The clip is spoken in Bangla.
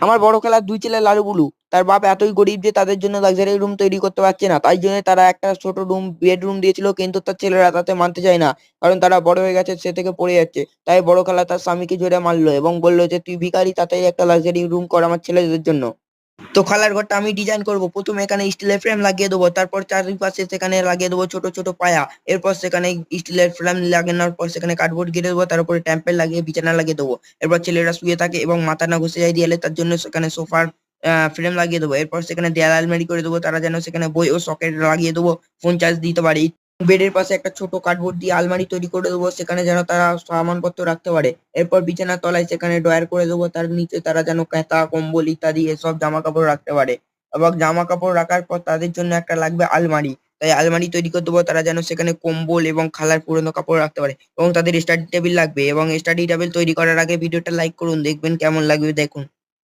আমার বড় খেলার ২ ছেলে লালু বুলু। তার বাপ এতই গরিব যে তাদের জন্য লাক্সারি রুম তৈরি করতে পারছে না। তাই জন্য তারা একটা ছোট বেডরুম দিয়েছিল, কিন্তু তার ছেলেরা তাতে মানতে চায় না। কারণ তারা বড় হয়ে গেছে, সে থেকে পড়ে যাচ্ছে। তাই বড় খালা তার স্বামীকে জোরে মারল এবং বলল যে, "তুই ভিখারি, তাড়াতাড়ি একটা লাক্সারি রুম কর আমার ছেলেদের জন্য।" তো খালার ঘরটা আমি ডিজাইন করব। ১ম এখানে স্টিলের ফ্রেম লাগিয়ে দেবো। তারপর চারিপাশে সেখানে লাগিয়ে দেবো ছোট, ছোট পায়া। এরপর সেখানে স্টিলের ফ্রেম লাগানোর পর সেখানে কার্ডবোর্ড ঘিরে দেবো। তার উপরে টেম্পেল লাগিয়ে বিছানা লাগিয়ে দেবো। এরপর ছেলেরা শুয়ে থাকে এবং মাথা না ঘষে যায় দেয়ালে, তার জন্য সেখানে সোফার ফ্রেম লাগিয়ে দেবো। এরপর সেখানে দেয়াল আলমারি করে দেবো। তারা যেন সেখানে বই ও সকেট লাগিয়ে দেবো, ফোন চার্জ দিতে পারে। বেডের পাশে একটা ছোট কার্ডবোর্ড দিয়ে আলমারি তৈরি করে দেবো, সেখানে যেন তারা সামানপত্র রাখতে পারে। এরপর বিছানার তলায় সেখানে ড্রয়ার করে দেবো, তার নিচে তারা যেন কাঁথা, কম্বল ইত্যাদি এসব জামাকাপড় রাখতে পারে। এবং জামাকাপড় রাখার পর তাদের জন্য একটা লাগবে আলমারি। তাই আলমারি তৈরি করে দেবো, তারা যেন সেখানে কম্বল এবং খালার পুরনো কাপড় রাখতে পারে। এবং তাদের স্টাডি টেবিল লাগবে, এবং স্টাডি টেবিল তৈরি করার আগে ভিডিওটা লাইক করুন, দেখবেন কেমন লাগবে দেখুন।